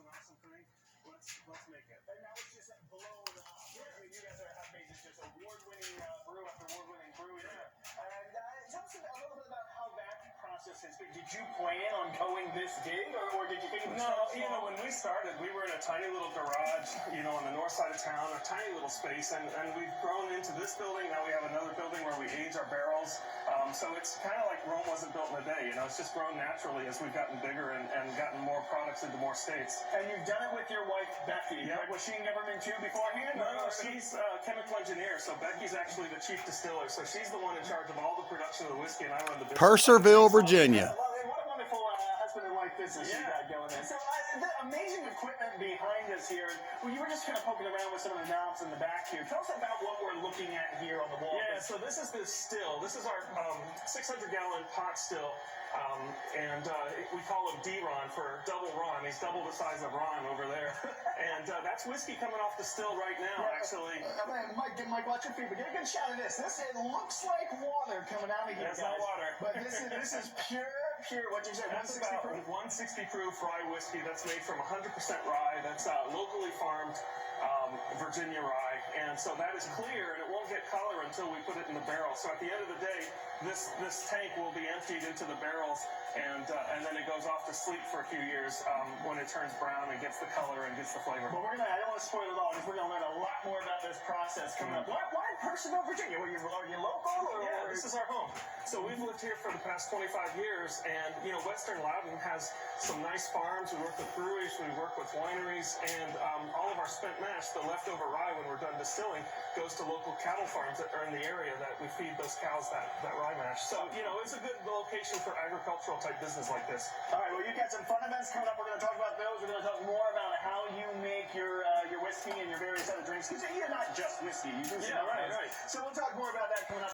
an awesome thing. Let's make it. And now it's just blown up. Yeah. I mean, you guys have made this just award-winning brew after award-winning brew. Yeah. And tell us a little bit about how that process has been. Did you plan on going this big, or did you think it was when we started, we were in a tiny little garage, on the north side of town, a tiny little space, and we've grown into this building. Now we have another building where we age our barrels. So it's kind of like Rome wasn't built in a day. It's just grown naturally as we've gotten bigger and gotten more products into more states. And you've done it with your wife, Becky. Yeah. Was she in government too beforehand? No, she's a chemical engineer, so Becky's actually the chief distiller. So she's the one in charge of all the production of the whiskey, and I run the business. Purcerville, Virginia. What a wonderful husband and wife business you got going there. So the amazing equipment behind us here. Well, you were just kind of poking around with some of the knobs in the back here. Tell us about what we're looking at here on the wall. Yeah, so this is the still. This is our 600-gallon pot still. We call him D-Ron for double Ron. He's double the size of Ron over there. And that's whiskey coming off the still right now, actually. Mike, watch your feet, but get a good shot of this. It looks like water coming out of here, It's not water. But this is pure, what you said, that's 160 about proof? 160 proof rye whiskey that's made from 100% rye. That's locally farmed Virginia rye. And so that is clear, and it won't get color until we put it in the barrel. So at the end of the day, this tank will be emptied into the barrels, and then it goes off to sleep for a few years when it turns brown and gets the color and gets the flavor. But I don't want to spoil it all, because we're going to learn a lot more about this process coming up. Why Purcerville, Virginia? Are you local? Yeah, this is our home. So we've lived here for the past 25 years, and Western Loudon has some nice farms. We work with breweries, we work with wineries, and all of our spent mash, the leftover rye when we're done distilling, goes to local cattle farms that are in the area that we feed those cows that rye mash. So, it's a good location for agricultural type business like this. All right, well, you've got some fun events coming up. We're going to talk about those. We're going to talk more about how you make your whiskey and your various other drinks. Because you're not just whiskey. You do some right. So we'll talk more about that coming up.